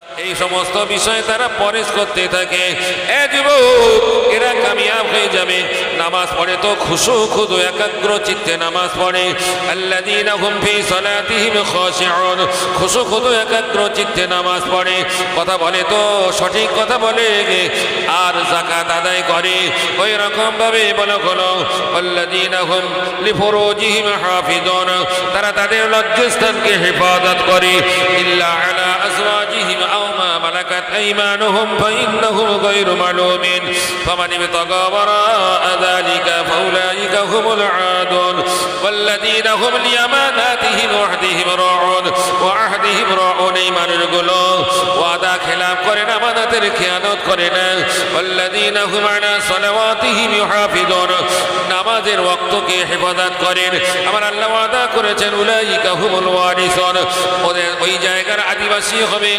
এই সমস্ত বিষয়ে তারা পরেশ করতে থাকে। এ যুবক, এরা কামিয়াব হয়ে যাবে। নামাজ পড়ে তো খুশু খুদু একাগ্র চিত্তে নামাজ পড়ে। আল্লাযীনা হুম ফী সালাতিহিম খাশিউন, খুশু খুদু একাগ্র চিত্তে নামাজ পড়ে। কথা বলে তো সঠিক কথা বলে, আর যাকাত আদায় করে ওই রকম ভাবে বলা হলো আল্লাযীনা হুম লিফুরুজিহিম হাফিজুন, তারা তাদের লজ্জাস্থানকে হেফাজত করে। ইল্লা আলা আজওয়াজিহিম আও মা মালাকাত আইমানুহুম ফাইন্নাহুম গায়রু মালুমিন ফামান ইবতাগা ওয়ারাআ যালিকা ফাউলাইকা হুমুল আদুন ওয়াল্লাযীনা হুম লিআমানাতিহিম ওয়া আহদিহিম রাউন ওয়া আহদিহিম রাউন, এই মানুষগুলো ওয়াদা খেলাফ করে না, আমানতের খেয়ানত করে না। ওয়াল্লাযীনা হুম আলা সালাওয়াতিহিম ইউহাফিজুন, নামাজের ওয়াক্তকে হেফাজত করেন। আমার আল্লাহ ওয়াদা করেছেন উলাইকা হুমুল ওয়ারিসুন, ওদের ওই জায়গার আদিবাসী হবে।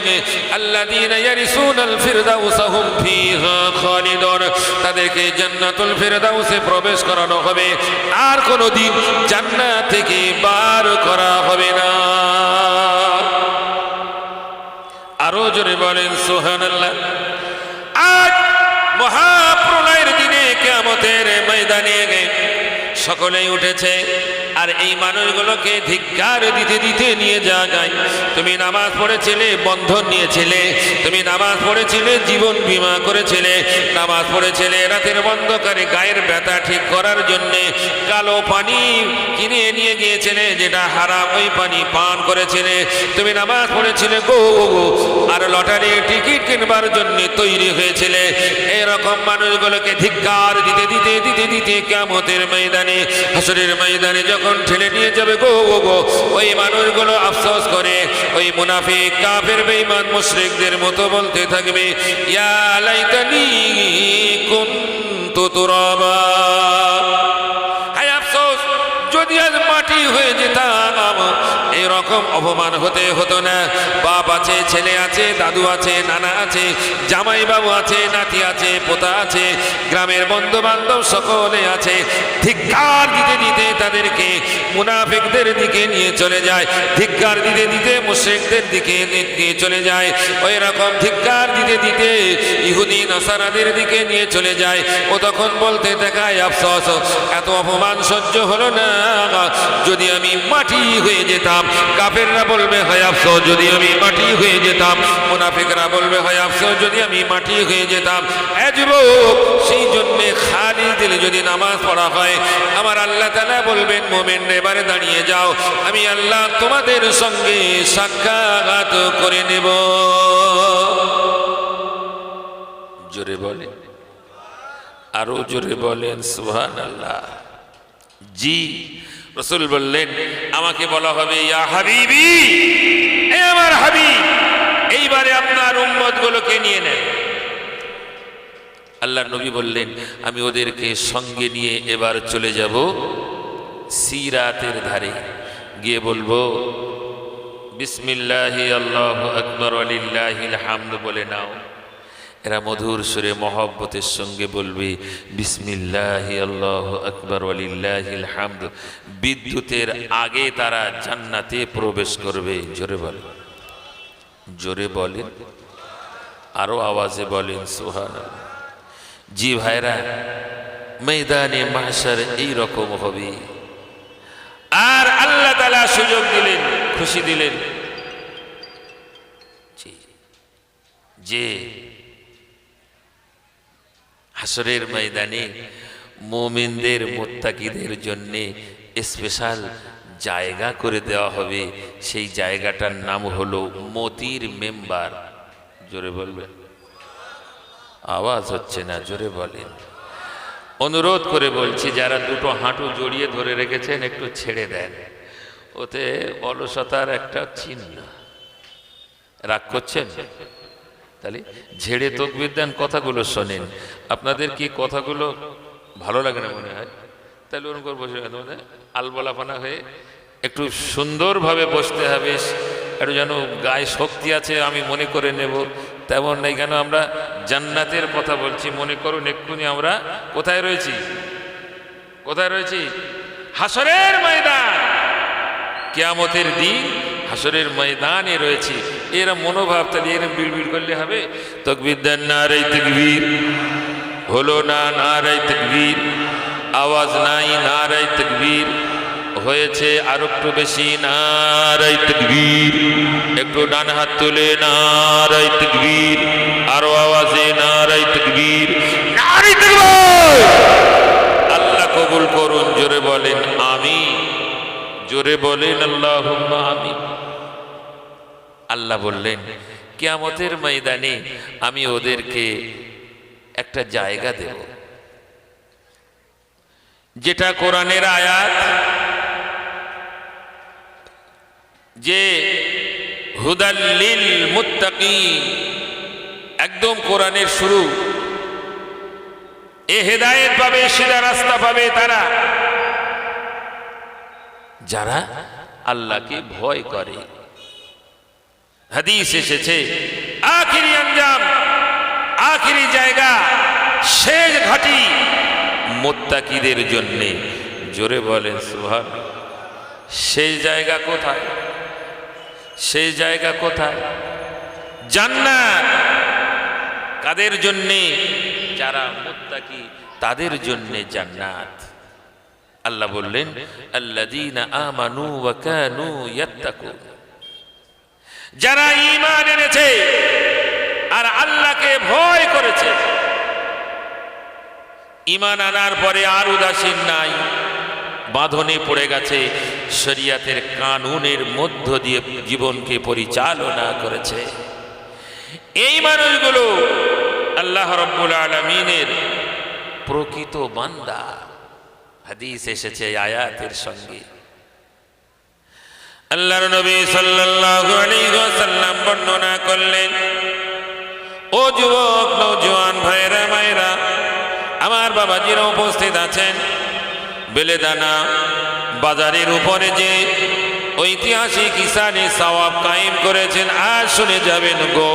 আল্লাযীনা ইয়ারিসুনাল ফিরদাউস হুম ফীহা খালিদুন, তাদেরকে জান্নাতুল ফিরদাউসে প্রবেশ করানো হবে, আর কোনোদিন জান্নাত থেকে বার করা হবে না। আরো জোরে বলেন সুবহানাল্লাহ। আজ মহাপ্রলয়ের দিনে কিয়ামতের ময়দানে সকলেই উঠেছে, আর এই মানুষগুলোকে ধিক্কার দিতে দিতে নিয়ে যাওয়া যায়। তুমি নামাজ পড়েছিলে, বন্ধন নিয়েছিলে, তুমি নামাজ পড়েছিলে, জীবন বীমা করেছিলে, নামাজ পড়েছিলে রাতের অন্ধকারে গায়ের ব্যথা ঠিক করার জন্যে, কালো পানি কিনে নিয়ে গিয়েছিলে যেটা হারাম, ওই পানি পান করেছিলে। তুমি নামাজ পড়েছিলে গো, আর লটারি টিকিট কিনবার জন্য তৈরি হয়েছিলে। এরকম মানুষগুলোকে ধিক্কার দিতে দিতে দিতে দিতে কিয়ামতের ময়দানে, হাসরের ময়দানে যখন ঠেলে নিয়ে যাবে গো, ওই মানুষগুলো আফসোস করে ওই মুনাফিক কাফের বেঈমান মুশরিকদের মতো বলতে থাকবে, ইয়া লাইতানি কুনতু তুরাবা, হায় আফসোস যদি আজ মাটি হয়ে যেতাম, এরকম অপমান হতে হতো না। বাপ আছে, ছেলে আছে, দাদু আছে, নানা আছে, জামাই বাবু আছে, নাতি আছে, পোতা আছে, গ্রামের বন্ধু বান্ধব সকলে আছে। ধিক্কার দিতে দিতে তাদেরকে মুনাফিকদের দিকে নিয়ে চলে যায়, ধিক্কার দিতে দিতে মুশরিকদের দিকে নিয়ে চলে যায়, ওই রকম ধিক্কার দিতে দিতে ইহুদি নাসারাদের দিকে নিয়ে চলে যায়। ও তখন বলতে দেখায় আফসোস, এত অপমান সহ্য হলো না, যদি আমি মাটি হয়ে যেতাম। কাফেররা বলবে হয় আফসোস যদি আমি মাটি হয়ে যেতাম, মুনাফিকরা বলবে হয় আফসোস যদি আমি মাটি হয়ে যেতাম। এ যুবক, সেই জন্যে খালি দিলে যদি নামাজ পড়া হয়, আমার আল্লাহ তাআলা বলবেন মুমিন এবারে দাঁড়িয়ে যাও, আমি আল্লাহ তোমাদের সঙ্গে সাক্ষাৎ করে নেব। জোরে বলেন, আরো জোরে বলেন সুবহানাল্লাহ। জি, রাসূল বললেন আমাকে বলা হবে ইয়া হাবিবি, এ আমার হাবিব, এইবারে আপনার উম্মতগুলোকে নিয়ে নেন। আল্লাহর নবী বললেন আমি ওদেরকে সঙ্গে নিয়ে এবার চলে যাব সিরাতের ধারে, গিয়ে বলবো বিসমিল্লাহি আল্লাহু আকবার ওয়ালিল্লাহিল হামদ বলে নাও। এরা মধুর সুরে মহব্বতের সঙ্গে বলবে বিসমিল্লাহি আল্লাহু আকবার ওয়ালিল্লাহিল হামদ। বিদ্যুতের আগে তারা জান্নাতে প্রবেশ করবে। জোরে বলেন, জোরে বলেন, আরো আওয়াজে বলেন সুবহানাল্লাহ। জি ভাইরা, ময়দানে মাহশার এই রকম হবে। আর আল্লাহ তাআলা সুযোগ দিলেন, খুশি দিলেন যে হাসরের ময়দানে মুমিনদের মুত্তাকিদের জন্য স্পেশাল জায়গা করে দেওয়া হবে। সেই জায়গাটার নাম হলো মতির মেম্বার। জোরে বলবেন, আওয়াজ হচ্ছে না, জোরে বলেন। অনুরোধ করে বলছি, যারা দুটো হাঁটু জড়িয়ে ধরে রেখেছেন একটু ছেড়ে দেন, ওতে অলসতার একটা চিহ্ন। রাগ করছেন? তাহলে ঝেড়ে তকবীর দেন, কথাগুলো শোনেন। আপনাদের কি কথাগুলো ভালো লাগে না মনে হয়? তাহলে ওরকম করে বসে আলবলাপানা হয়ে একটু সুন্দরভাবে বসতে হবে, একটু যেন গায়ে শক্তি আছে আমি মনে করে নেব, তেমন নেই। কেন আমরা জান্নাতের কথা বলছি, মনে করুন এক্ষুনি আমরা কোথায় রয়েছি? কোথায় রয়েছি? হাসরের ময়দান। কিয়ামতের দিন হাসরের ময়দানে রয়েছি। এরা মনোভাব, তাহলে এরম বিড়বিড় করলে হবে? তাকবীর দেন, নারে তাকবীর। হলো না, নারে তাকবীর। আওয়াজ নাই, নারে তাকবীর। হয়েছে আরো একটু বেশি, নারে তাকবীর। একটু ডান হাত তুলে নারে তাকবীর, আরো আওয়াজে নারে তাকবীর, নারে তাকবীর। আল্লাহ কবুল করুন। জোরে বলেন আমিন, জোরে বলেন আল্লাহুম্মা আমিন। আল্লাহ বললেন কিয়ামতের ময়দানে আমি ওদেরকে একটা জায়গা দেব, যেটা কোরআনের আয়াত, যে হুদাল লিল মুত্তাকিন, একদম কোরআনের শুরু। এ হেদায়েত পাবে, সিধা রাস্তা পাবে তারা যারা আল্লাহকে ভয় করে। হাদিস এসেছে আখিরি আঞ্জাম, আখিরি জায়গা, শেষ ঘাঁটি মুত্তাকিদের জন্য। জোরে বলেন সুবহানাল্লাহ। সেই জায়গা কোথায়? সেই জায়গা কোথায়? জান্নাত। কাদের জন্যে? যারা মুত্তাকি তাদের জন্য জান্নাত। আল্লাহ বললেন আল্লাযীনা আমানু ওয়া কানু ইয়াত্তাকুন, যারা ঈমান এনেছে আর আল্লাহকে ভয় করেছে। ঈমান আনার পরে আর উদাসীন নাই, বাঁধনে পড়ে গেছে, শরীয়তের কানুনের মধ্য দিয়ে জীবনকে পরিচালনা করেছে। এই মানুষগুলো আল্লাহ রাব্বুল আলামিনের প্রকৃত বান্দা। হাদিস এসেছে আয়াতের সঙ্গে। আল্লাহর নবী সাল্লাল্লাহু আলাইহি ওয়াসাল্লাম বর্ণনা করলেন, ও যুবক নওজোয়ান ভাইরা মায়েরা, আমার বাবাজিরা উপস্থিত আছেন, বেলেদানা বাজারের উপরে যে ঐতিহাসিক ইসানে সওয়াব কায়েম করেছেন, আজ শুনে যাবেন গো।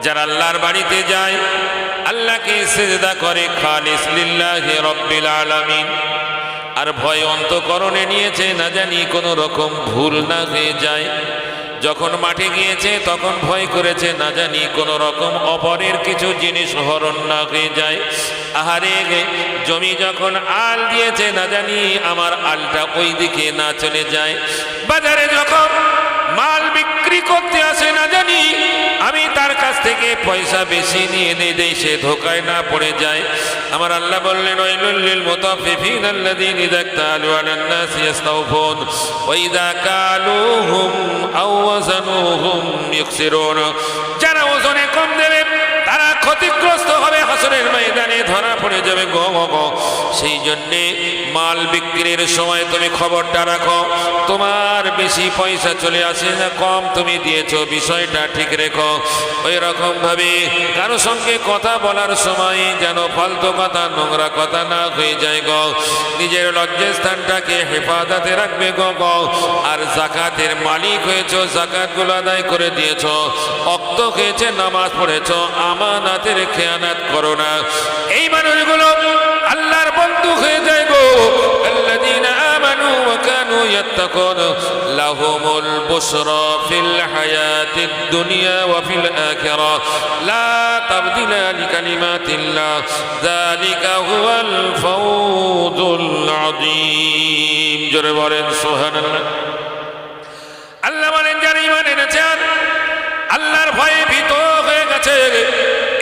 যারা আল্লাহর বাড়িতে যায়, আল্লাহকে সিজদা করে খালিস লিল্লাহি রাব্বিল আলামিন, আর ভয় অন্তঃকরণে নিয়েছে, না জানি কোনো রকম ভুল না হয়ে যায়। যখন মাঠে গিয়েছে তখন ভয় করেছে, না জানি কোনো রকম অপরের কিছু জিনিস হরণ না হয়ে যায়। আহারে জমি যখন আল দিয়েছে, না জানি আমার আলটা ওই দিকে না চলে যায়। বাজারে যখন মাল বিক্রি করতে আসে, না জানি আমি তার কাছ থেকে পয়সা বেশি নিয়ে দেই, সে ধোকায় না পড়ে যায়। আমার আল্লাহ বললেন ওয়াইলুল লিল মুতাফফিফিন আল্লাযীনা ইযা ইক্তালু আলান নাসি ইস্তাওফুন ওয়া ইযা কালুহুম আও ওয়াজানুহুম ইউখসিরুন। যারা ওজনে কম দেবে তারা ক্ষতিগ্রস্ত হবে, হাসরের ময়দানে ধরা পড়ে যাবে গো গো। সেই জন্যে মাল বিক্রির সময় তুমি খবরটা রাখো, তোমার বেশি পয়সা চলে আসে না কম তুমি দিয়েছো, বিষয়টা ঠিক রেখো। ওই রকম ভাবে কারো সঙ্গে কথা বলার সময় যেন ফালতু কথা, নোংরা কথা না হয়ে যায় গো। নিজের লজ্জাস্থানটাকে হেফাজতে রাখবে গো গো। আর যাকাতের মালিক হয়েছো, যাকাতগুলো আদায় করে দিয়েছো, ওয়াক্ত খেয়েছে, নামাজ পড়েছো, আমানাতের খেয়ানত করো না। এই মানুষগুলো আল্লাহর বন্ধু হয়ে যায় গো। আল্লাযীনা আমানু ওয়া কানু ইয়াত্তাকুন লাহুমুল বুশরা ফিল হায়াতিদ দুনিয়া ওয়া ফিল আখিরাহ লা তাবদিলা লিকালিমাতিল্লাহ যালিকা হুয়াল ফাওজুল আযীম। জোরে বলেন সুবহানাল্লাহ। আল্লাহ বলেন যারা ঈমান এনেছেন, আল্লাহর ভয়ে ভীত হয়ে গেছে,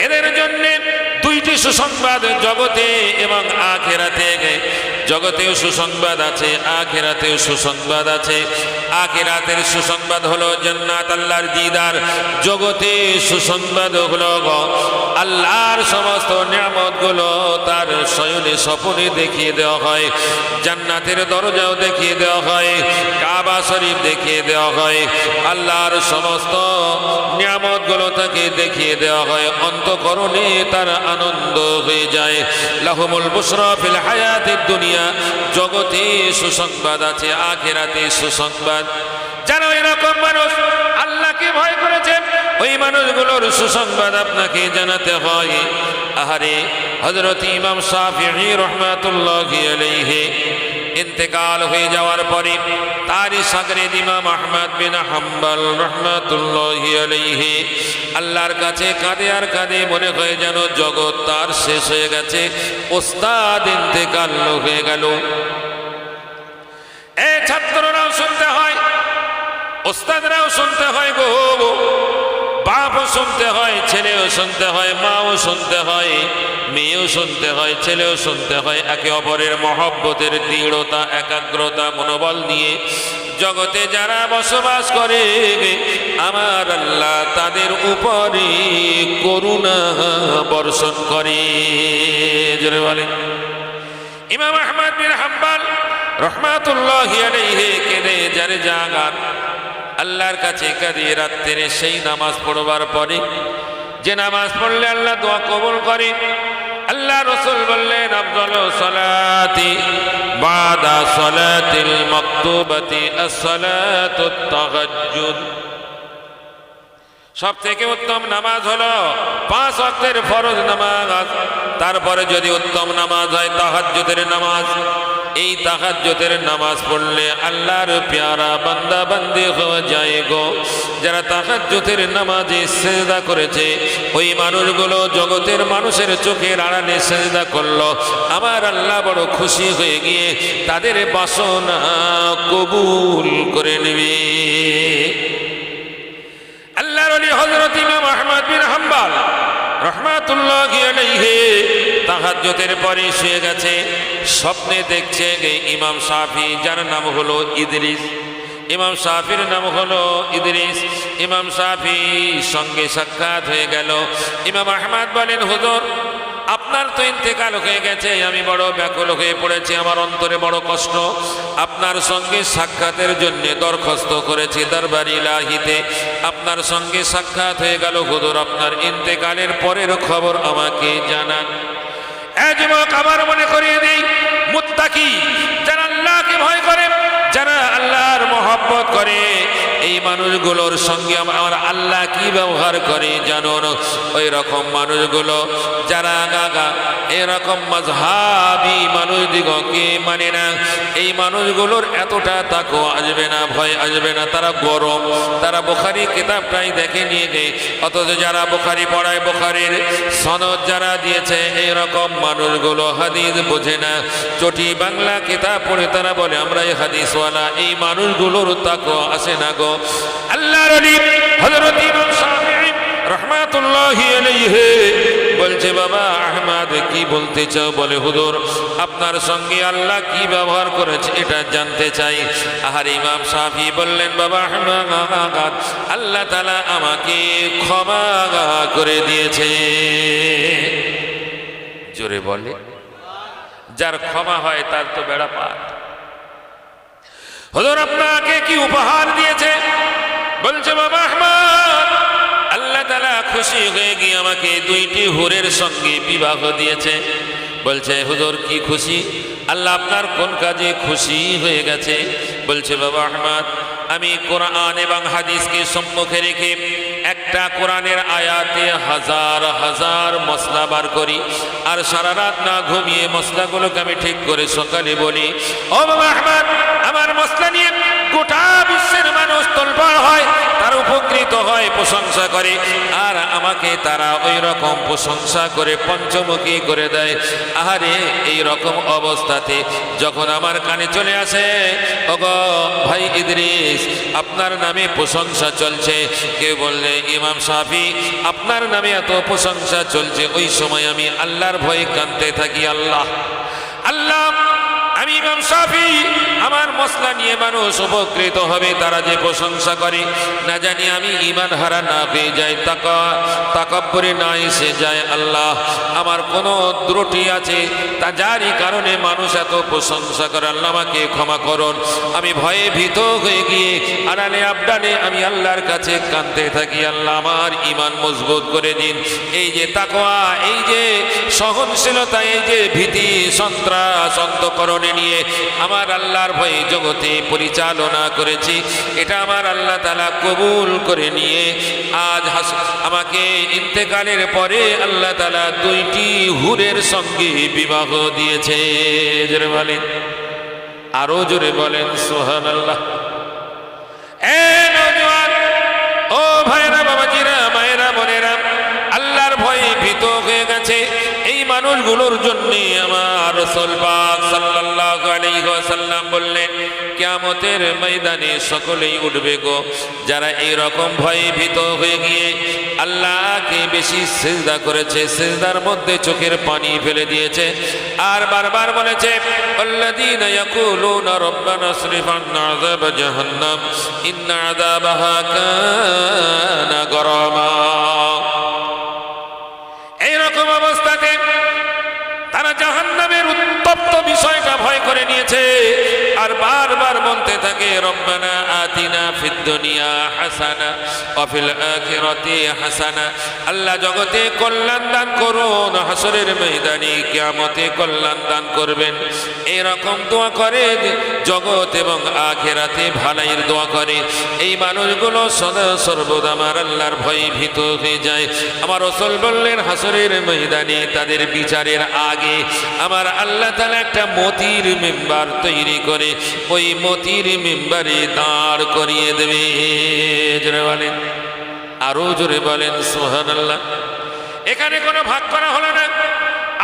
এদের জন্য দুইটি সুসংবাদ জগতে এবং আখিরাতে। জগতেও সুসংবাদ আছে, আখিরাতেও সুসংবাদ আছে। আখিরাতের সুসংবাদ হলো জান্নাত, আল্লাহর দিদার। জগতে সুসংবাদ হলো আল্লাহর সমস্ত নিয়ামতগুলো তার শয়নে স্বপনে দেখিয়ে দেওয়া হয়। জান্নাতের দরজাও দেখিয়ে দেওয়া হয়, কাবা শরীফ দেখিয়ে দেওয়া হয়, আল্লাহর সমস্ত নিয়ামতগুলো তাকে দেখিয়ে দেওয়া হয়। অন্তঃকরণে তার আনন্দ হয়ে যায়। লাহুমুল বুশরা ফিল হায়াতিদ দুনিয়া, জগতে সুসংবাদ আছে, আখিরাতে সুসংবাদ। যারা এরকম মানুষ আল্লাহকে ভয় করেছে, ওই মানুষগুলোর সুসংবাদ আপনাকে জানাতে হয়। আহারে হযরত ইমাম শাফিঈ রাহমাতুল্লাহি আলাইহি ইন্তেকাল হয়ে যাওয়ার পরে তারই শাগরেদ ইমাম আহমদ বিন হাম্বল রহমাতুল্লাহি আলাইহি আল্লাহর কাছে কাঁদে আর কাঁদে, মনে হয় যেন জগৎ তার শেষ হয়ে গেছে, ওস্তাদ ইন্তেকাল হয়ে গেল। এই ছাত্ররাও শুনতে হয়, ওস্তাদরাও শুনতে হয় গো, বাপও শুনতে হয়, ছেলেও শুনতে হয়, মাও শুনতে হয়, মেয়েও শুনতে হয়, ছেলেও শুনতে হয়। একে অপরের মহব্বতের দৃঢ়তা, একাগ্রতা, মনোবল নিয়ে জগতে যারা বসবাস করে আমার আল্লাহ তাদের উপরে করুণা বর্ষণ করে। জোরে বলেন। ইমাম আহমদ বিন হাম্বল রহমাতুল্লাহি আলাইহি কেঁদে যারে জাগান আল্লাহর কাছে কাঁদিয়ে রাত্রে সেই নামাজ পড়বার পরে, যে নামাজ পড়লে আল্লাহ দোয়া কবুল করে, আল্লাহ রাসূল বললেন আফদালু সালাতি বাদা সালাতিল মাকতুবাতি as-সালাতুত তাহাজ্জুদ। সব থেকে উত্তম নামাজ হলো 5 ওয়াক্তের ফরজ নামাজ, তারপরে যদি উত্তম নামাজ হয় তাহাজ্জুদের নামাজ। এই তাহাজ্জুদের নামাজ পড়লে আল্লাহর প্যারা বান্দা বান্দি হয়ে যায় গো। যারা তাহাজ্জুদের নামাজে সিজদা করেছে ওই মানুষগুলো জগতের মানুষের চোখের আড়ালে সিজদা করলো, আমার আল্লাহ বড় খুশি হয়ে গিয়ে তাদের বাসনা কবুল করে নেবে। আল্লাহর ওলি হযরত ইমাম আহমদ বিন হাম্বল রহমাতুল্লাহি আলাইহি তাহাজ্জুদের পরে শুয়ে গেছে, স্বপ্নে দেখছে ইমাম শাফি, যার নাম হলো ইদ্রিস। ইমাম শাফির নাম হলো ইদ্রিস। ইমাম শাফি সঙ্গে সাক্ষাৎ হয়ে গেল। ইমাম আহমদ বলেন, হুজুর আপনার তো ইন্তেকাল হয়ে গেছে, আমি বড় ব্যাকুল হয়ে পড়েছি, আমার অন্তরে বড় কষ্ট। আপনার সঙ্গে সাক্ষাতের জন্য দরখাস্ত করেছি দরবার ইলাহিতে, আপনার সঙ্গে সাক্ষাৎ হয়ে গেল, হুজুর আপনার ইন্তেকালের পরের খবর আমাকে জানান। যুবক আবার মনে করিয়ে দেই, মুত্তাকি যারা আল্লাহকে ভয় করে, যারা আল্লাহর মহব্বত করে, এই মানুষগুলোর সঙ্গে আমার আল্লাহ কি ব্যবহার করে জানুন। ওই রকম মানুষগুলো যারা এরকম মাযহাবী মানুষদিগকে মানে না, এই মানুষগুলোর এতটা তাকওয়া আসবে না, ভয় আসবে না, তারা গরম, তারা বুখারী কিতাবটাই দেখে নিয়ে গে। অথচ যারা বুখারী পড়ায়, বুখারীর সনদ যারা দিয়েছে, এইরকম মানুষগুলো হাদিস বোঝে না, চটি বাংলা কিতাব পড়ে তারা বলে আমরা এই হাদিসওয়ালা। এই মানুষগুলোর তাকওয়া আসে না গো। আল্লাহর ওলি হযরত ইমাম শাফিঈ রাহমাতুল্লাহি আলাইহি বলছে, বাবা আহমদ কি বলতে চাও? বলে, হুজুর আপনার সঙ্গে আল্লাহ কি ব্যবহার করেছে এটা জানতে চাই। আর ইমাম শাফি বললেন, বাবা আহমদ আল্লাহ তাআলা আমাকে ক্ষমা করে দিয়েছে। জোরে বলে, যার ক্ষমা হয় তার তো বেড়া পার। হুজুর আপনাকে কি উপহার দিয়েছে? বলছে, বাবা আহমদ আল্লাহ তাআলা খুশি হয়ে গিয়ে আমাকে 2টি হুরের সঙ্গে বিবাহ দিয়েছে। বলছে, হুজুর কি খুশি? আল্লাহ আপনার কোন কাজে খুশি হয়ে গেছে? বলছে, বাবা আহমদ আমি কোরআন এবং হাদিসকে সম্মুখে রেখে একটা কোরআনের আয়াতে হাজার হাজার মশলা বার করি, আর সারা রাত না ঘুমিয়ে মশলাগুলোকে আমি ঠিক করে সকালে বলি। ও বাবা আহমদ, আমার মশলা নিয়ে গোটা বিশ্বের মানুষ তোলপাড় হয়, তারা উপকৃত হয়, প্রশংসা করে, আর আমাকে তারা ওই রকম প্রশংসা করে পঞ্চমুখী করে দেয়। আহারে এই রকম অবস্থাতে যখন আমার কানে চলে আসে, ওগো ভাই ইদ্রিস আপনার নামে প্রশংসা চলছে, কেউ বললে ইমাম শাফি আপনার নামে এত প্রশংসা চলছে, ওই সময় আমি আল্লাহর ভয়ে কাঁদতে থাকি। আল্লাহ আল্লাহ আমি ইমাম শাফি, আমার মশলা নিয়ে মানুষ উপকৃত হবে, তারা যে প্রশংসা করে, না জানি আমি ঈমান হারা না হয়ে যাই, তাকাব্বুরে না এসে যায়। আল্লাহ আমার কোনো ত্রুটি আছে, তা যারই কারণে মানুষ এত প্রশংসা করে, আল্লাহ আমাকে ক্ষমা করুন। আমি ভয়ে ভীত হয়ে গিয়ে আড়ালে আবডালে আমি আল্লাহর কাছে কাঁদতে থাকি, আল্লাহ আমার ঈমান মজবুত করে দিন। এই যে তাকওয়া, এই যে সহনশীলতা, এই যে ভীতি সন্ত্রাস অন্তঃকরণে নিয়ে আমার আল্লাহর ভয়ে জগতে পরিচালনা করেছি, এটা আমার আল্লাহ তাআলা কবুল করে নিয়ে আজ আমাকে ইন্তেকালের পরে আল্লাহ তাআলা 2টি হুরের সঙ্গে বিবাহ দিয়েছে। জোরে বলেন। আরো জোরে বলেন সুবহানাল্লাহ। এ নওজোয়ান, ও ভাইরা, বাবাজিরা, মায়েরা, বোনেরা, আল্লাহর ভয়ে ভীত হয়ে গেছে এই মানুষগুলোর জন্য আমার রাসূল পাক সাল্লাল্লাহু আলাইহি ওয়াসাল্লাম বললেন, কিয়ামতের ময়দানে সকলেই উঠবে গো যারা এই রকম ভয়ে ভীত হয়ে গিয়ে আল্লাহকে বেশি সিজদা করেছে, সিজদার মধ্যে চোখের পানি ফেলে দিয়েছে আর বারবার বলেছে, আল্লাযীনা ইয়াকুলুনা রাব্বানা ইসরিফ আন্না আযাব জাহান্নাম ইন্না আযাবাহা কানা গরামা। এইরকম অবস্থাতে তারা জাহান্নামের উত্তপ্ত বিষয়টা ভয় করে নিয়েছে আর বারবার বলতে থাকে, রব্বানা আতিনা ফিদ দুনিয়া হাসানা ওয়া ফিল আখিরাতি হাসানা। আল্লাহ জগতে কল্যাণ দান করুন, হাসরের ময়দানে কিয়ামতে কল্যাণ দান করবেন। এরকম দোয়া করে জগৎ এবং আখিরাতে ভালাইয়ের দোয়া করে এই মানুষগুলো সদা সর্বদা আমার আল্লাহর ভয়ে ভীত হয়ে যায়। আমার রাসূল বললেন, হাসরের ময়দানে তাদের বিচারের আগে আমার আল্লাহ তাআলা একটা মতির মিম্বার তৈরি করে ওই মতির মিম্বারে দাঁড় করিয়ে দেবে। জোরে বলেন, আরো জোরে বলেন সুবহানাল্লাহ। এখানে কোনো ভাগ করা হলো না,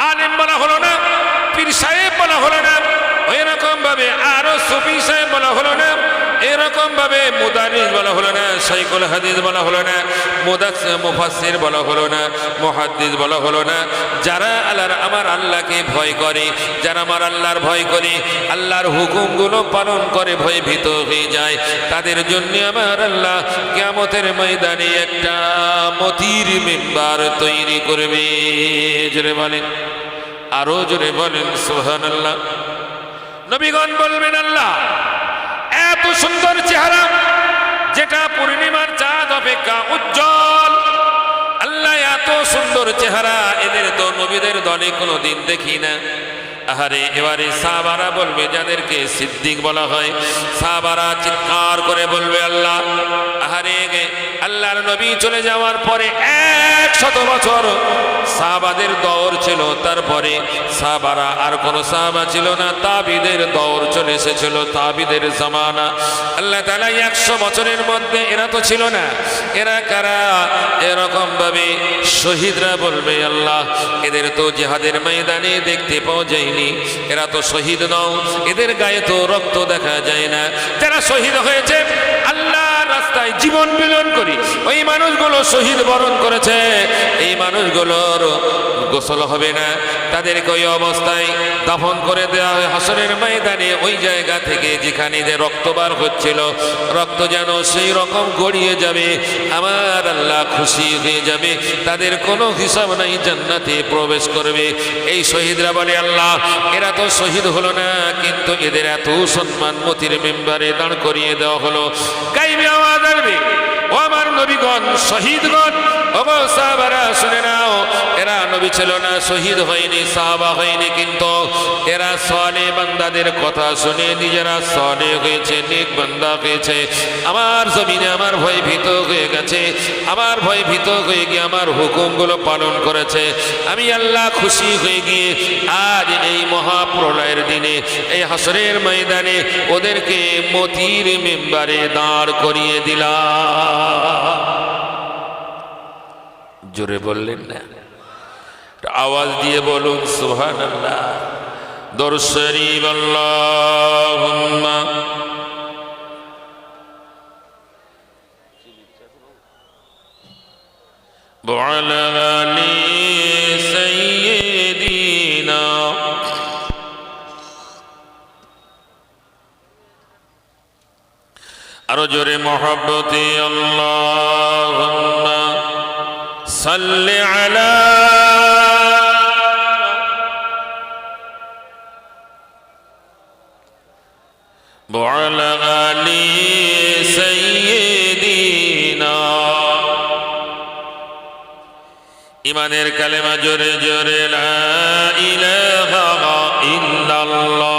আলেম বলা হলো না, পীর সাহেব বলা হলো না, এরকম ভাবে আরো সুফি সাহেব বলা হলো না, এরকম ভাবে মুদারিস বলা হলো না, শাইখুল হাদিস বলা হলো না, মুফাসসির বলা হলো না, মুহাদ্দিস বলা হলো না। যারা আমার আল্লাহকে ভয় করে, যারা আমার আল্লাহর ভয় করে, আল্লাহর হুকুমগুলো পালন করে ভয়ে ভীত হয়ে যায়, তাদের জন্য আমার আল্লাহ কিয়ামতের ময়দানে একটা মতির মিম্বার তৈরি করবে। জোরে বলেন, আরো জোরে বলেন সুবহানাল্লাহ। নবীগণ বলবেন, আল্লাহ এত সুন্দর চেহারা যেটা পূর্ণিমার চাঁদ অপেক্ষা উজ্জ্বল, আল্লাহ এত সুন্দর চেহারা এদের তো নবীদের দলে কোনোদিন দেখি না। আহারে, এবারে সাহাবারা বলবে, যাদেরকে সিদ্দিক বলা হয়, সাহাবারা চিৎকার করে বলবে, আল্লাহ, আহারে আল্লাহর নবী চলে যাওয়ার পরে 100 বছর সাহাবাদের দৌর ছিল, তারপরে সাহাবারা আর কোনো সাহাবা ছিল না, তাবিদের দৌর চলে এসেছিল, তাবিদের জামানা। আল্লাহ তাআলা 100 বছরের মধ্যে এরা তো ছিল না, এরা কারা? এরকম ভাবে শহীদরা বলবে, আল্লাহ এদের তো জিহাদের ময়দানে দেখতে পাওয়া যায়নি, এরা তো শহীদ নও, এদের গায়ে তো রক্ত দেখা যায় না। যারা শহীদ হয়েছে আল্লাহ রাস্তায় জীবন বিলীন করি ওই মানুষগুলো শহীদ বরণ করেছে, এই মানুষগুলোর গোসল হবে না, তাদেরকে ওই অবস্থায় দাফন করে দেওয়া হয় হাসরের ময়দানে। ওই জায়গা থেকে যেখানে যে রক্ত বার হচ্ছিল, রক্ত যেন সেই রকম গড়িয়ে যাবে, আমার আল্লাহ খুশি হয়ে যাবে, তাদের কোনো হিসাব নাই, জান্নাতে প্রবেশ করবে। এই শহীদরা বলে, আল্লাহ এরা তো শহীদ হলো না, কিন্তু এদের এত সম্মান মতির মেম্বারে দাঁড় করিয়ে দেওয়া হলো। গাইবে আওয়াজ আসবে, ও আমার নবীগণ, শহীদগণ, ওগো সাহাবারা শুনে নাও, এরা নবী ছিল না, শহীদ হয়নি, সাহাবা হয়নি, কিন্তু এরা সালেহ বান্দাদের কথা শুনে নিজেরা সালেহ হয়েছে, নেক বান্দা হয়েছে। আমার জমিনে আমার ভয় ভীত হয়ে গেছে, আমার ভয় ভীত হয়ে গিয়ে আমার হুকুমগুলো পালন করেছে। আমি আল্লাহ খুশি হয়ে গিয়ে আজ এই মহাপ্রলয়ের দিনে এই হাসরের ময়দানে ওদেরকে মতির মেম্বারে দাঁড় করিয়ে দিলাম। জোরে বললেন না? আওয়াজ দিয়ে বলুন সুবহানাল্লাহ। দরুদ শরীফ আল্লাহুম্মা ওয়ালা আলি সাইয়্যিদিনা। আরো জোরে মহব্বতে আল্লাহুম্মা সাল্লি আলা ওয়ালা আলি সাইয়্যিদিনা। ইমানের কালেমা জোরে জোরে লা ইলাহা ইল্লাল্লাহ।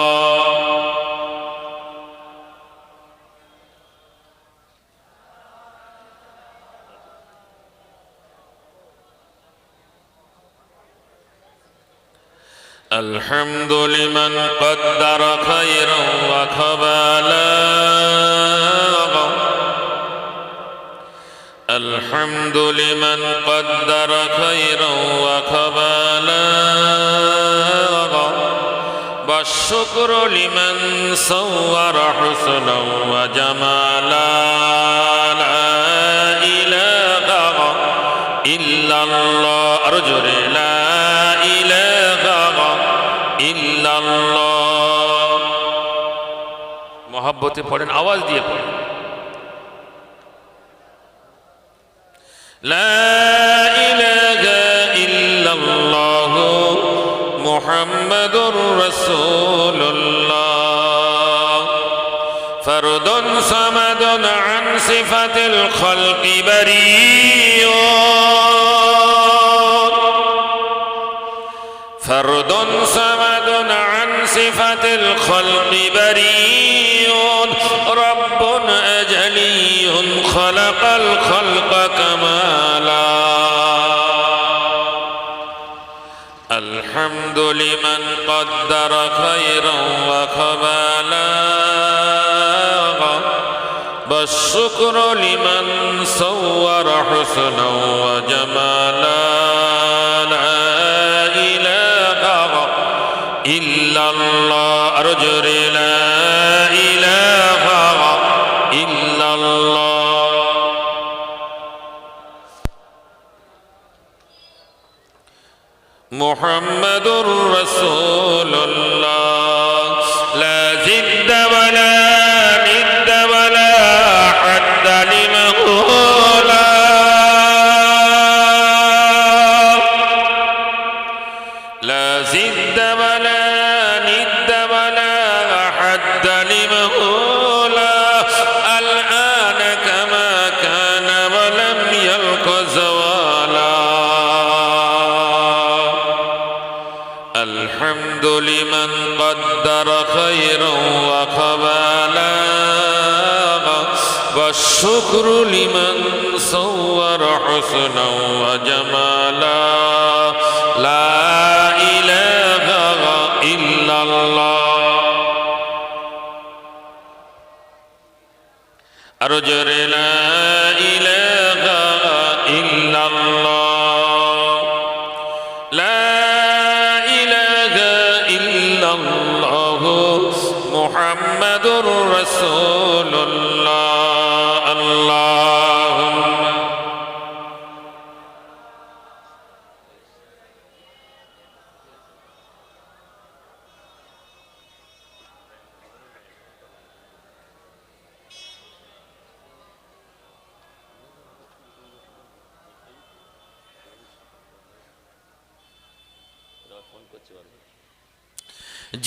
الحمد لمن قدر خيرا وخبالا الحمد لمن قدر خيرا وخبالا والشكر لمن صور حسنا وجمالا لا إله إلا الله أرجو لا إله إلا الله محبتي পড়েন আওয়াজ দিয়ে পড়েন لا إله إلا الله محمد رسول الله فرد صمد عن صفة الخلق بريء فرد صمد عن صفة الخلق بريء رب أجلي خلق الخلق كمالا الحمد لمن قدر خيرا وخبالا والشكر لمن صور حسنا وجمالا لا إله إلا الله أرجو لا إله إلا الله محمد رسول الله لا زد ولا ند ولا حد لمهولا لا زد ولا ند ولا حد لمهولا الآن كما كان ولم يلق زوالا الحمد لمن قدر خيرا وخبالا والشكر لمن صور حسنا وجمالا لا إله إلا الله أرجو لا إله إلا الله لا محمد رسول الله اللهم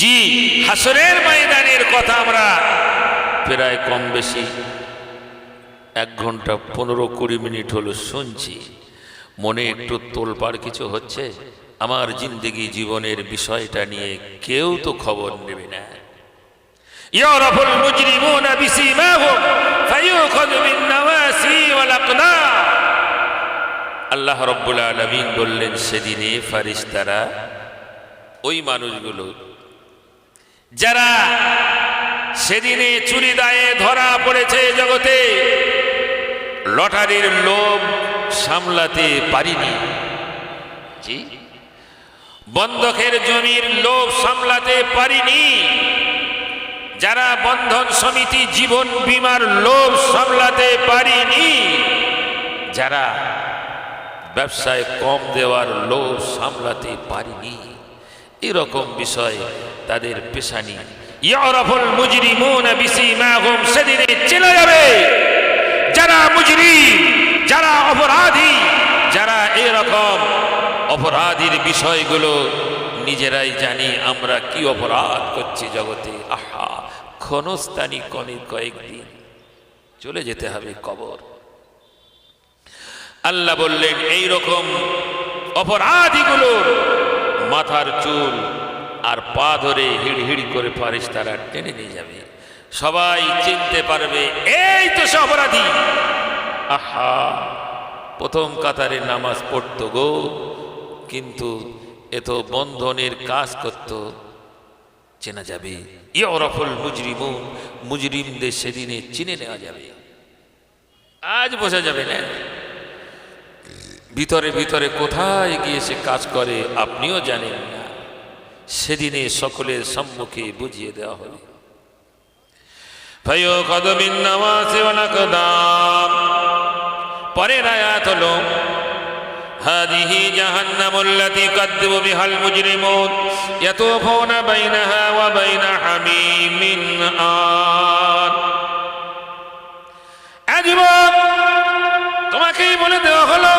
জি হাসরের ময়দানের কথা আমরা প্রায় কম বেশি 1 ঘন্টা 15-20 মিনিট হলো শুনছি মনে একটু তোলপাড় কিছু হচ্ছে আমার জিন্দেগি জীবনের বিষয়টা নিয়ে কেউ তো খবর নেবে না ইয়ারাফুল মুজরিমুনা বিসিমাহুম ফায়ুখাযু বিন নাওয়াসি ওয়াল আকদাম আল্লাহ রাব্বুল আলামিন বললেন সেদিনে ফেরেশতারা ওই মানুষগুলো যারা সেদিনে চুরি দায়ে ধরা পড়েছে জগতে লটারির লোভ সামলাতে পারিনি জি বন্ধকের জমির লোভ সামলাতে পারিনি যারা বন্ধন সমিতি জীবন বীমার লোভ সামলাতে পারিনি যারা ব্যবসায় কম দেওয়ার লোভ সামলাতে পারিনি এরকম বিষয় তাদের পেশানি ইয়ারাফুল মুজরিমুনা বিসিমাহুম সেদিনে চেনা যাবে যারা মুজরিম যারা অপরাধী যারা এরকম অপরাধীর বিষয়গুলো নিজেরাই জানি আমরা কি অপরাধ করছি জগতে আহা ক্ষণস্থানী কয়েকদিন চলে যেতে হবে কবর আল্লাহ বললেন এই রকম অপরাধীগুলোর মাথার চুল আর পা ধরে হিড়হিড় করে ফেরেশতারা টেনে নিয়ে যাবে সবাই চিনতে পারবে এই তো সে অপরাধী আহা প্রথম কাতারে নামাজ পড়তো গো কিন্তু এত বন্ধনের কাজ করত, চেনা যাবে। ইউরাফুল মুজরিমুন, মুজরিমদের সেদিনে চিনে নেওয়া যাবে। আজ বোঝা যাবে না ভিতরে ভিতরে কোথায় গিয়ে সে কাজ করে, আপনিও জানেন না। সেদিনে সকলের সম্মুখে বুঝিয়ে দেওয়া হবে। ফায়ুখাযু বিন নাওয়াসি ওয়াল আকদাম। পরের আয়াত হলো হাদিহি জাহান্নামুল্লাতী কাযযাবা বিহাল মুজরিমুন ইয়াতুফুনা বাইনাহা ওয়া বাইনা হামীমিন আন। যুবক, তোমাকেই বলে দেওয়া হলো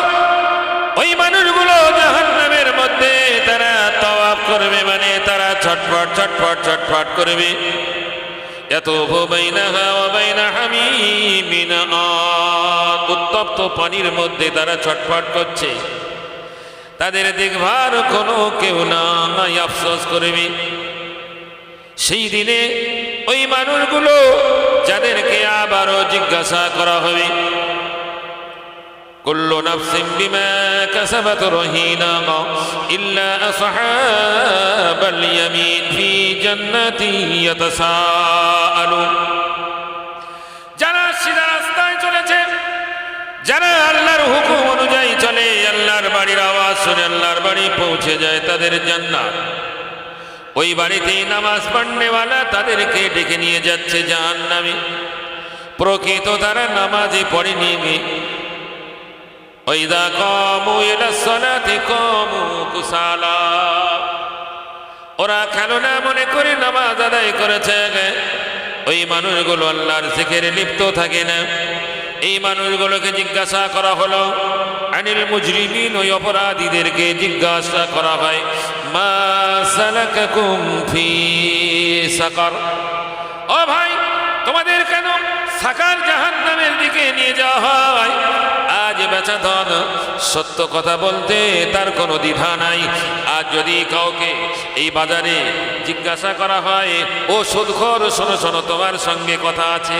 ওই মানুষগুলো জাহান্নামের মধ্যে তারা তাওয়াফ করবে, মানে তারা ছটফট ছটফট ছটফট করবে। ইয়াতুফু বাইনাহা ওয়া বাইনা হামীমিন আন। উত্তপ্ত পানির মধ্যে তারা ছটফট করছে, তাদের দেখভার কোনো কেউ নাই, আফসোস করবে। সেই দিনে ওই মানুষগুলো যাদেরকে আবারও জিজ্ঞাসা করা হবে, কুল্লু নাফসিন বিমা কাসাবাত রহিনা ইল্লা আসহাবাল ইয়ামিন ফি জান্নাতিন ইয়াতাসাআলুন। যারা সিধা রাস্তায় চলেছে, যারা আল্লাহর হুকুম অনুযায়ী চলে, আল্লাহর বাড়ির আওয়াজ শুনে আল্লাহর বাড়ি পৌঁছে যায়, তাদের জান্নাত। ওই বাড়িতেই নামাজ পড়নেওয়ালা তাদেরকে ডেকে নিয়ে যাচ্ছে জাহান্নামে। প্রকৃত তারা নামাজে পড়েনি। ওয়াইদা কামু ইলাস সালাতি কামু কুসালা। ওরা খেলনা মনে করে নামাজ আদায় করেছে। ওই মানুষগুলো আল্লাহর জিকিরে লিপ্ত থাকে না। এই মানুষগুলোকে জিজ্ঞাসা করা হলো আনিল মুজরিমিন, ওই অপরাধীদেরকে জিজ্ঞাসা করা হয় মা সালাকাকুম ফি সাকার। ও ভাই, তোমাদের কেন সাকার জাহান্নামের দিকে নিয়ে যাওয়া হয়? আজ বেচা ধন সত্য কথা বলতে তার কোনো দ্বিধা নাই। আজ যদি কাউকে এই বাজারে জিজ্ঞাসা করা হয়, ও সুদখোর, শোনো শোনো, তোমার সঙ্গে কথা আছে,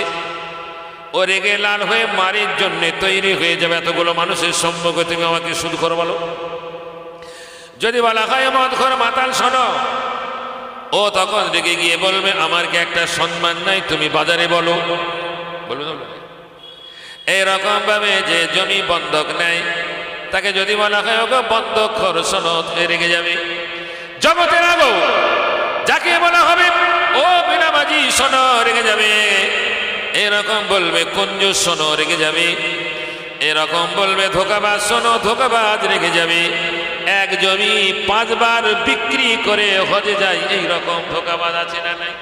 ও রেগে লাল হয়ে মারির জন্য তৈরি হয়ে যাবে। এতগুলো মানুষের সম্মুখে তুমি আমাকে সুদখোর বলো? যদি বলা হয় মদখোর, মাতাল, শোনো, ও তখন রেগে গিয়ে বলবে আমার কি একটা সম্মান নাই, তুমি বাজারে বলো। বলুন, এইরকম ভাবে যে জমি বন্ধক নেয়, তাকে যদি বলা হয় ওকে বন্ধকখোর, শোনো, রেগে যাবে। জগতের আগো যাকে বলা হবে ও বিনামাজি, শোনো, রেগে যাবে। এরকম বলবে কঞ্জুস, শোনো, রেগে যাবে। এরকম বলবে ধোঁকাবাজ, শোনো, ধোঁকাবাজ, রেগে যাবে। এক জমি 5 বার বিক্রি করে হজে যায়, এইরকম ধোঁকাবাজ আছে না নাই?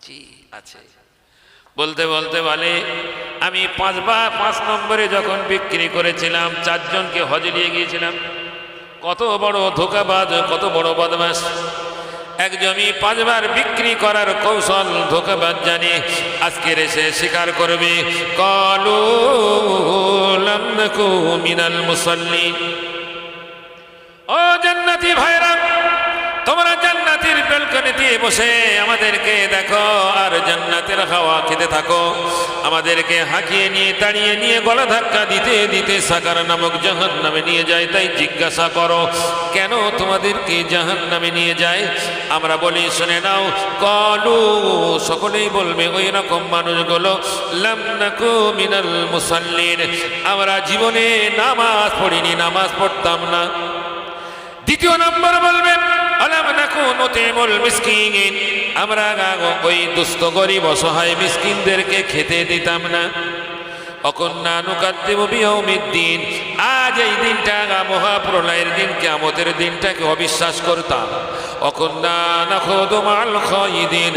জি আছে। বলতে বলতে বলে আমি 5 নম্বরে যখন বিক্রি করেছিলাম 4 জনকে হজে নিয়ে গিয়েছিলাম। কত বড় ধোঁকাবাজ, কত বড় বদমাশ। এক জমি 5 বার বিক্রি করার কৌশল ধোঁকাবাজ জানে। আজকের এসে স্বীকার করবে ক্বালু লাম নাকু মিনাল মুসাল্লিন। ও জান্নাতি ভাইরা, তোমরা জান্নাতের ব্যালকনিতে বসে আমাদেরকে দেখো আর জান্নাতের হাওয়া খেতে থাকো। আমাদেরকে হাঁকিয়ে নিয়ে, তাড়িয়ে নিয়ে, গলা ধাক্কা দিতে দিতে সাকার নামক জাহান্নামে নিয়ে যায়। তাই জিজ্ঞাসা করো কেন তোমাদেরকে জাহান্নামে নিয়ে যায়? আমরা বলি শুনে নাও। ক্বালু, সকলেই বলবে ওই রকম মানুষগুলো, লাম নাকু মিনাল মুসাল্লিন, আমরা জীবনে নামাজ পড়িনি, নামাজ পড়তাম না। দ্বিতীয় নম্বর বলবে আলাম নাকু নুতিমুল মিসকিন, আমরা ওই দুস্থ গরিব অসহায় মিসকিনদেরকে খেতে দিতাম না। অকুন্না নুকাদ্দিবু বিয়াউমিদ্দিন, আজ এই দিনটা মহাপ্রলয়ের দিন, কিয়ামতের দিনটাকে অবিশ্বাস করতাম। অকুন্না নাখুদু মাল খায়িদিন,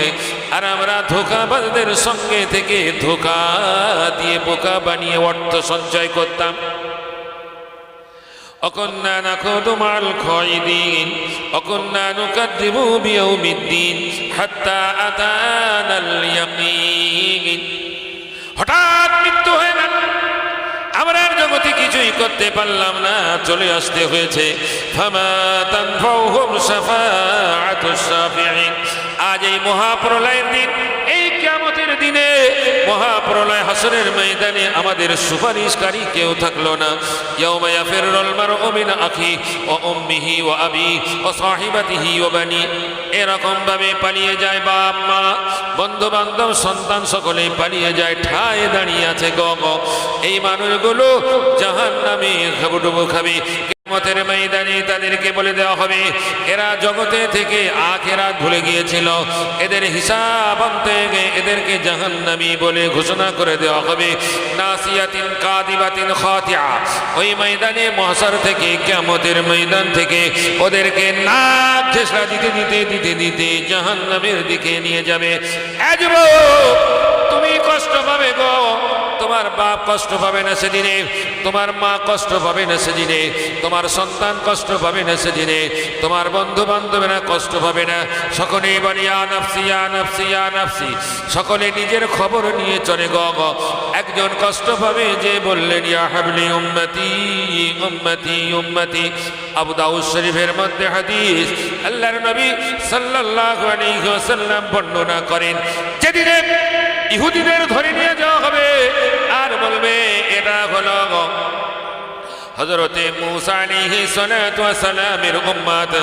আর আমরা ধোঁকাবাজদের সঙ্গে থেকে ধোঁকা দিয়ে বোকা বানিয়ে অর্থ সঞ্চয় করতাম। অকুন্না নাখুদু মাল খায়িদিন অকুন্না নুকাদ্দিবু বিয়াউমিদ্দিন হাত্তা আতানাল ইয়াকিন। হঠাৎ মৃত্যু হয়ে গেল, আমরা আর জগতে কিছুই করতে পারলাম না, চলে আসতে হয়েছে। ফামা তানফাউহুম শাফাআতুশ শাফিঈন, আজ এই মহাপ্রলয়ের দিন, এই কিয়ামতের দিনে মহাপ্রলয় হাসরের ময়দানে আমাদের সুপারিশকারী কেউ থাকলো না। ইয়াউমা ইয়াফিরুল মারউ মিন আখি ওয়া উম্মিহি ওয়া আবি ওয়া সাহিবাতিহি ওয়া বানি। এরকম ভাবে পালিয়ে যায় বাপ মা, বন্ধু বান্ধব, সন্তান, সকলেই পালিয়ে যায়। ঠায় দাঁড়িয়ে আছে গো। এই মানুষগুলো জাহান্নামে খাবুডুবু খাবে। কিয়ামতের ময়দানে তাদেরকে বলে দেওয়া হবে, এরা জগতে থেকে আখিরাত ভুলে গিয়েছিল, এদের হিসাব আনতে গিয়ে এদেরকে জাহান্নামী বলে ঘোষণা করে দেওয়া হবে। নাসিয়াতিন কাদিবাতিন খাতিআ। ওই ময়দানে মহশর থেকে, কিয়ামতের ময়দান থেকে ওদেরকে নাক ঘেঁষড়া দিতে দিতে দিতে দিতে জাহান্নামের দিকে নিয়ে যাবে। তুমি কষ্ট পাবে গো, তোমার বাপ কষ্ট পাবে না সেদিনে, তোমার মা কষ্ট পাবে না সেদিনে, তোমার সন্তান কষ্ট পাবে না সেদিনে, তোমার বন্ধু বান্ধবেরা কষ্ট পাবে না। সকলেই বলে ইয়া নাফসি ইয়া নাফসি ইয়া নাফসি, সকলে নিজের খবর নিয়ে চলে গো। একজন কষ্ট পাবে যে বললেন ইয়া হাবলি উম্মতি উম্মতি উম্মতি। আবু দাউদ শরীফের মধ্যে হাদিস, আল্লাহর নবী সাল্লাল্লাহু আলাইহি ওয়াসাল্লাম বর্ণনা করেন, যেদিনে ইহুদিদের ধরে নিয়ে যাওয়া হবে আর বলবে এটা হলো হযরতে মূসা আলাইহিস সালাতু ওয়াস সালামের উম্মত,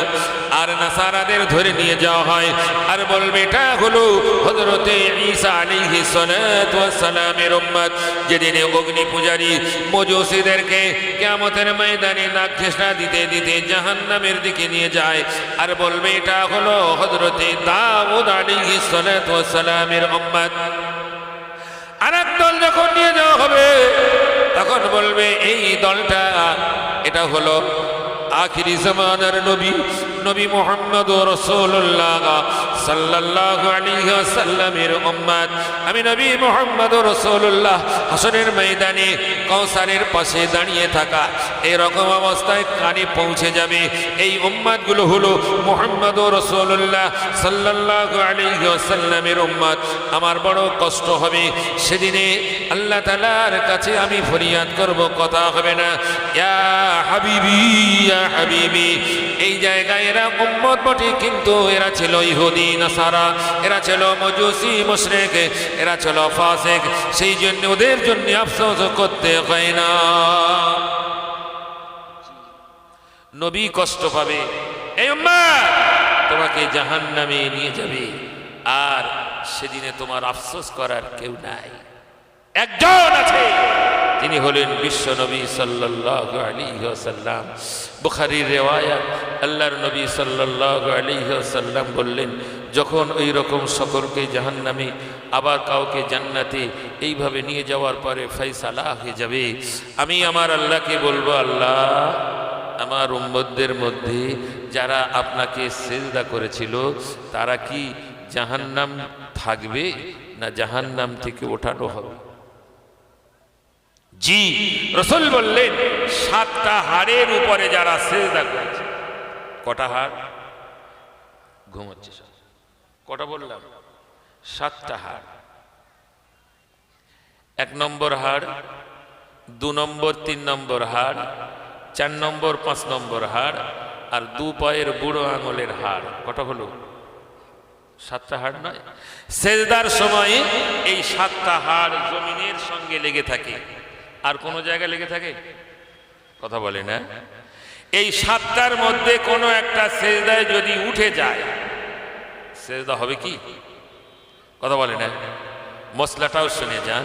আর নাসারাদের ধরে নিয়ে যাওয়া হয় আর বলবে এটা হলো হযরতে ঈসা আলাইহিস সালাতু ওয়াস সালামের উম্মত। যেদিনে অগ্নি পূজারী মজুসীদেরকে কিয়ামতের ময়দানে নাক ঘেঁষড়া দিতে দিতে জাহান্নামের দিকে নিয়ে যায় আর বলবে এটা হলো হযরতে দাউদ আলাইহিস সালাতু ওয়াস সালামের উম্মত। আরেক দল যখন নিয়ে যাওয়া হবে তখন বলবে এই দলটা এটা হলো আখিরি জামানার নবী, নবী মুহাম্মদুর রাসূলুল্লাহ সাল্লাল্লাহু আলাইহি ওয়াসাল্লামের উম্মত। আমি নবী মুহাম্মদুর রাসূলুল্লাহ হাসরের ময়দানে কাউসারের পাশে দাঁড়িয়ে থাকা এরকম অবস্থায় কানে পৌঁছে যাবে। এই উম্মতগুলো হলো মুহাম্মদুর রাসূলুল্লাহ সাল্লাল্লাহু আলাইহি ওয়াসাল্লামের উম্মত। আমার বড় কষ্ট হবে সেদিনে, আল্লাহ তাআলার কাছে আমি ফরিয়াদ করব, কথা হবে না ইয়া হাবিবি ইয়া হাবিবি। এই জায়গায় এরা উম্মত বটে, কিন্তু এরা ছিল ইহুদি নাসারা, এরা ছিল মজুসি মুশরিক, এরা ছিল ফাসিক। সেই জন্য ওদের জন্য আফসোস করতে হয় না। নবী কষ্ট পাবে, এই উম্মত তোমাকে জাহান্নামে নিয়ে যাবে, আর সেদিনে তোমার আফসোস করার কেউ নাই। একজন আছে, তিনি হলেন বিশ্ব নবী সাল্লাল্লাহু আলাইহি ওয়াসাল্লাম। বুখারীর রিওয়ায়াত, আল্লাহর নবী সাল্লাল্লাহু আলাইহি ওয়াসাল্লাম বললেন, যখন ওই রকম সকলকে জাহান্নামে আবার কাউকে জান্নাতে এইভাবে নিয়ে যাওয়ার পরে ফয়সালা হয়ে যাবে, আমি আমার আল্লাহকে বলবো, আল্লাহ আমার উম্মতদের মধ্যে যারা আপনাকে সিজদা করেছিল তারা কি জাহান্নাম থাকবে না জাহান্নাম থেকে ওঠানো হবে? জি, রাসূল বললেন 7টা হাড়ের উপরে যারা সিজদা করেছে। কটা হাড়? ঘুমোচ্ছে সব। কটা বললাম? 7টা হাড়। 1 নম্বর হাড়, 2 নম্বর 3 নম্বর হাড়, 4 নম্বর 5 নম্বর হাড়, আর 2 পায়ের বুড়ো আঙুলের হাড়। কটা হলো? 7টা হাড় নয়? সিজদার সময় এই 7টা হাড় জমিনের সঙ্গে লেগে থাকে। আর কোন জায়গায় লেগে থাকে? কথা বলে না। এই 7টার মধ্যে কোনো একটা সিজদায় যদি উঠে যায়, সিজদা হবে কি? কথা বলে না। মশলাটাও শুনে যান।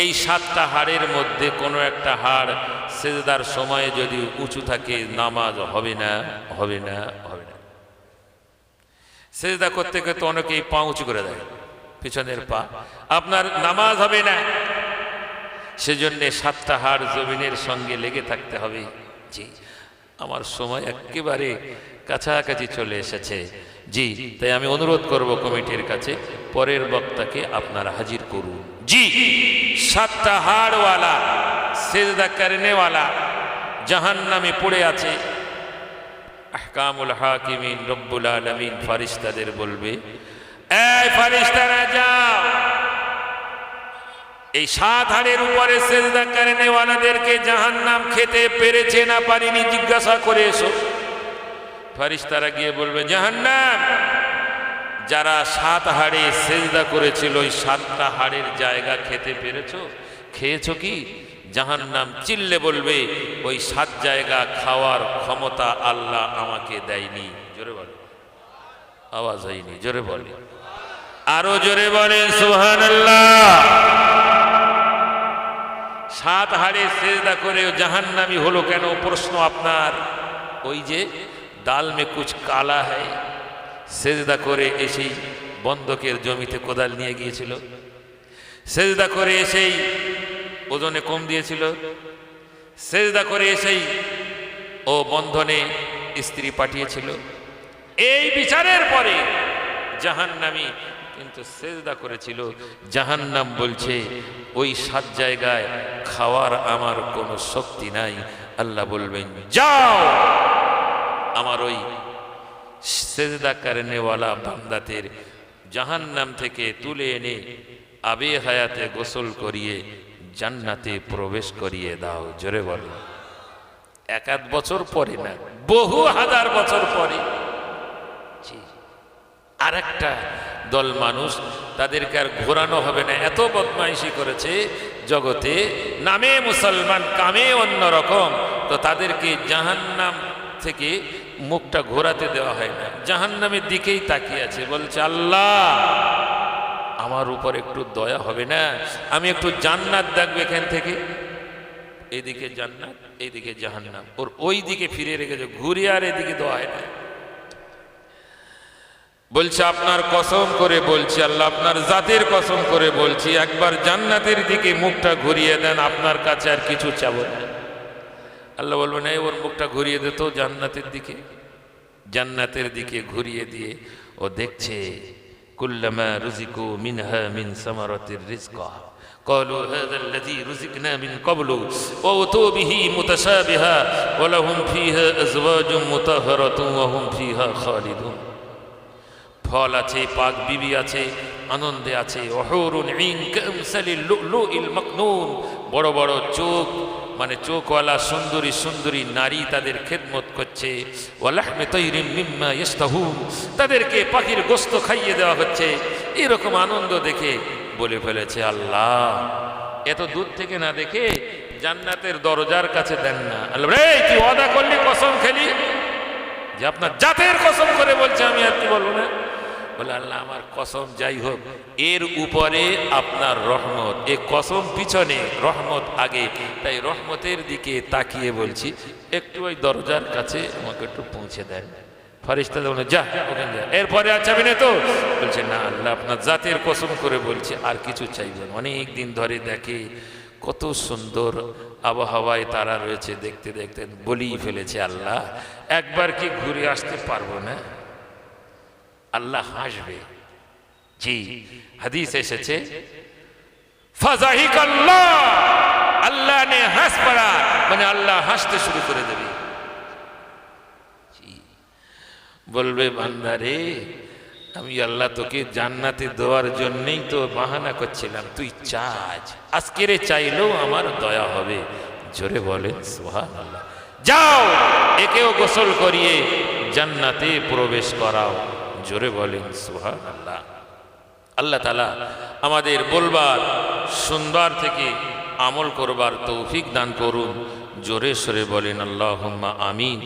এই 7টা হাড়ের মধ্যে কোনো একটা হাড় সিজদার সময়ে যদি উঁচু থাকে, নামাজ হবে না, হবে না, হবে না। সিজদা করতে করতে অনেকেই পা উঁচু করে দেয়, পিছনের পা, আপনার নামাজ হবে না। সেজন্য 7টা হাড় জমিনের সঙ্গে লেগে থাকতে হবে। জি, আমার সময় একেবারে কাছাকাছি চলে এসেছে। জি, তাই আমি অনুরোধ করব কমিটির কাছে, পরের বক্তাকে আপনারা হাজির করুন। জি, 7টা হাড়ওয়ালা সিজদা করনেওয়ালা জাহান্নামে পড়ে আছে। আহকামুল হাকিমিন রব্বুল আলামিন ফারিস্তাদের বলবে, এই ফারিস্তারা যাও, এই 7 হাড়ের উপরে সিজদা করনেওয়ালাদেরকে জাহান্নাম খেতে পেরেছে না পারেনি জিজ্ঞাসা করে এসো। ফারিস্তারা গিয়ে বলবে, জাহান্নাম যারা 7 হাড়ে সেজদা করেছিল ওই 7টা হাড়ের জায়গা খেতে পেরেছো? খেয়েছো কি? জাহান্নাম চিল্লে বলবে ওই 7 জায়গা খাওয়ার ক্ষমতা আল্লাহ আমাকে দেয়নি। জোরে বলে, আওয়াজ হয়নি, জোরে বলে, আরো জোরে বলেন সুবহানাল্লাহ। 7 হাড়ে সেজদা করে জাহান্নামী হলো কেন? প্রশ্ন আপনার। ওই যে দাল মে কুছ কালা হ্যায়, সেজদা করে এসেই বন্ধকের জমিতে কোদাল নিয়ে গিয়েছিল, সেজদা করে এসেই ওজনে কম দিয়েছিল, সেজদা করে এসেই ও বন্ধনে স্ত্রী পাঠিয়েছিল। এই বিচারের পরে জাহান্নামী কিন্তু সেজদা করেছিল। জাহান্নাম বলছে ওই 7 জায়গায় খাওয়ার আমার কোনো শক্তি নাই। আল্লাহ বলবেন যাও আমার ওই সেজদা করনেওয়ালা বান্দাদের জাহান্নাম থেকে তুলে এনে আবে হায়াতে গোসল করিয়ে জান্নাতে প্রবেশ করিয়ে দাও। জোরে বলো, 1-1 বছর পরে না, বহু হাজার বছর পরে। আর একটা দল মানুষ, তাদেরকে আর ঘোরানো হবে না, এত বদমাইশি করেছে জগতে, নামে মুসলমান কামে অন্যরকম। তো তাদেরকে জাহান্নাম থেকে মুখটা ঘোরাতে দেওয়া হয় না, জাহান্নামের দিকেই তাকিয়ে আছে, বলছে আল্লাহ আমার উপর একটু দয়া হবে না? আমি একটু জান্নাত দেখবো এখান থেকে। এইদিকে জান্নাত, এইদিকে জাহান্নাম, ওর ওই দিকে ফিরে রেখেছে, ঘুরে আর এদিকে দেওয়া হয় না। বলছে আপনার কসম করে বলছি, আল্লাহ আপনার জাতের কসম করে বলছি, একবার জান্নাতের দিকে মুখটা ঘুরিয়ে দেন, আপনার কাছে আর কিছু চাবো না। আল্লাহ বলবেন এই ওর মুখটা ঘুরিয়ে দিত জান্নাতের দিকে। জান্নাতের দিকে ঘুরিয়ে দিয়ে ও দেখছে কুল্লামা রুজিকু মিনহা মিন সামারাতির রিজকা ক্বালু হাযা আল্লাযী রুজিকনা মিন ক্বাবলু ওয়া উতু বিহি মুতাশাবিহা ওয়া লাহুম ফীহা আজওয়াজুম মুতাহহারাতুন ওয়া হুম ফীহা খালিদুন। ফল আছে, পাক বিবি আছে, আনন্দে আছে। ওহুরুন ঈন কামসালিল লুলুইল মাকনুন, বড় বড় চোখ মানে চোখওয়ালা সুন্দরী সুন্দরী নারী তাদের খেদমত করছে। ওয়ালাহমি তাইরিম মিম্মা ইয়াশতাহুন, তাদেরকে পাখির গোশত খাইয়ে দেওয়া হচ্ছে। এরকম আনন্দ দেখে বলে ফেলেছে আল্লাহ এত দূর থেকে না দেখে জান্নাতের দরজার কাছে দেন না। আল্লাহ রে তুই ওয়াদা করলি, কসম খেলি, যে আপনার জাতের কসম করে বলছে, আমি আর কি বলবো না। বলে আল্লাহ আমার কসম যাই হোক, এর উপরে আপনার রহমত, এ কসম পিছনে রহমত আগে, তাই রহমতের দিকে তাকিয়ে বলছি একটু ওই দরজার কাছে আমাকে একটু পৌঁছে দেন। ফেরেশতা বলে যা ওখানে যা, এরপরে আর চাবি না তো? বলছে না আল্লাহ আপনার জাতের কসম করে বলছি আর কিছু চাইবেন। অনেক দিন ধরে দেখে কত সুন্দর আবহাওয়ায় তারা রয়েছে, দেখতে দেখতে বলেই ফেলেছে আল্লাহ একবার কি ঘুরে আসতে পারবো না? আল্লাহ হাসবে। জি হাদিস এসেছে ফাজাহিকাল্লাহ, আল্লাহ নে হাস পড়া, মানে আল্লাহ হাসতে শুরু করে দেবে। বলবে বান্দারে আমি আল্লাহ তোকে জান্নাতে দেওয়ার জন্যই তো বাহানা করছিলাম, তুই চাজ, আজকের চাইলেও আমার দয়া হবে। জোরে বলেন সুবহানাল্লাহ। যাও একেও গোসল করিয়ে জান্নাতে প্রবেশ করাও। জোরে বলেন সুবহানাল্লাহ। আল্লাহ তাআলা আমাদের বলবার শুনবার থেকে আমল করবার তৌফিক দান করুন। জোরে সরে বলেন আল্লাহুম্মা আমিন।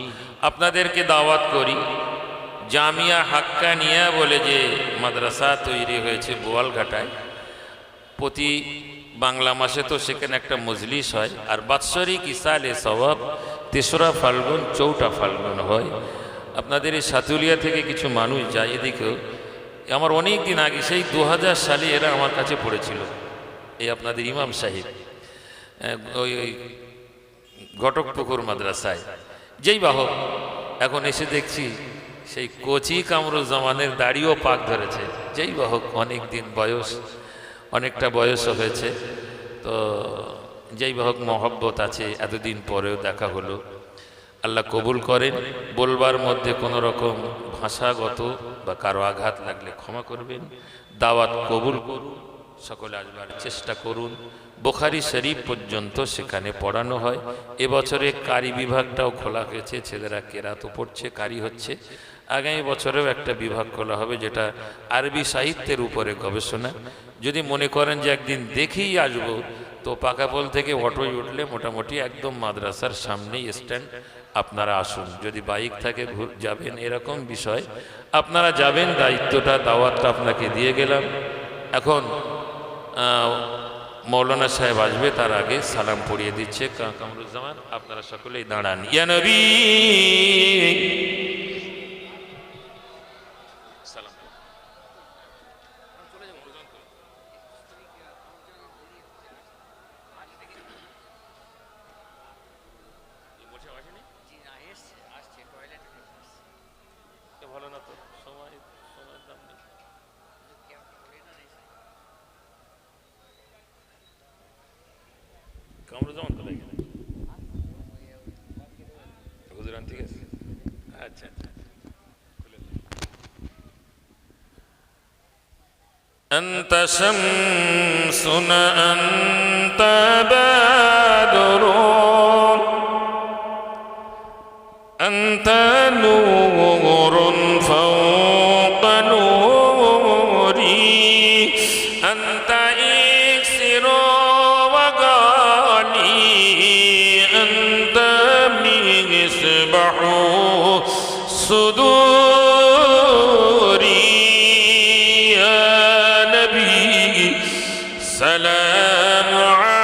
আপনাদেরকে দাওয়াত করি, জামিয়া হাক্কানিয়া বলে যে মাদ্রাসা তৈরি হয়েছে বোয়ালঘাটায়, প্রতি বাংলা মাসে তো সেখানে একটা মজলিস হয়, আর বাৎসরিক ইসালে সওয়াব 3রা ফাল্গুন 4টা ফাল্গুন হয়। আপনাদের এই সাতুলিয়া থেকে কিছু মানুষ যায় এদিকেও। আমার অনেক দিন আগে সেই 2000 সালে এরা আমার কাছে পড়েছিল, এই আপনাদের ইমাম সাহেব ওই ঘটকপুকুর মাদ্রাসায়। যেই বাহক এখন এসে দেখছি সেই কোচি কামরুজ্জামানের দাড়িও পাক ধরেছে। যেই বাহক অনেক দিন বয়স, অনেকটা বয়সও হয়েছে, তো যেই বাহক মহব্বত আছে, এতদিন পরেও দেখা হলো। আল্লাহ কবুল করেন। বলবার মধ্যে কোনো রকম ভাষাগত বা কারো আঘাত লাগলে ক্ষমা করবেন। দাওয়াত কবুল করুন, সকলে আসবার চেষ্টা করুন। বুখারী শরীফ পর্যন্ত সেখানে পড়ানো হয়। এবছরে কারি বিভাগটাও খোলা হয়েছে, ছেলেরা কেরাতও পড়ছে, কারি হচ্ছে। আগামী বছরেও একটা বিভাগ খোলা হবে, যেটা আরবি সাহিত্যের উপরে গবেষণা। যদি মনে করেন যে একদিন দেখেই আসবো, তো পাকাপোল থেকে অটোয় উঠলে মোটামুটি একদম মাদ্রাসার সামনেই স্ট্যান্ড, আপনারা আসুন। যদি বাইক থাকে যাবেন, এরকম বিষয় আপনারা যাবেন। দায়িত্বটা, দাওয়াতটা আপনাকে দিয়ে গেলাম। এখন মৌলানা সাহেব আসবে, তার আগে সালাম পড়িয়ে দিচ্ছে কামরুজ্জামান। আপনারা সকলেই দাঁড়ান। ইয়া নবী ভালো না তো, সময়ের দাম নেই। কামরুজ্জামান তো লাগে হুজুরান, ঠিক আছে। আচ্ছা আচ্ছা, أنت شمس أنت بدر أنت نور فوق نوري أنت إكسر وغالي أنت مصباح صدوري يا نبي سلام عليك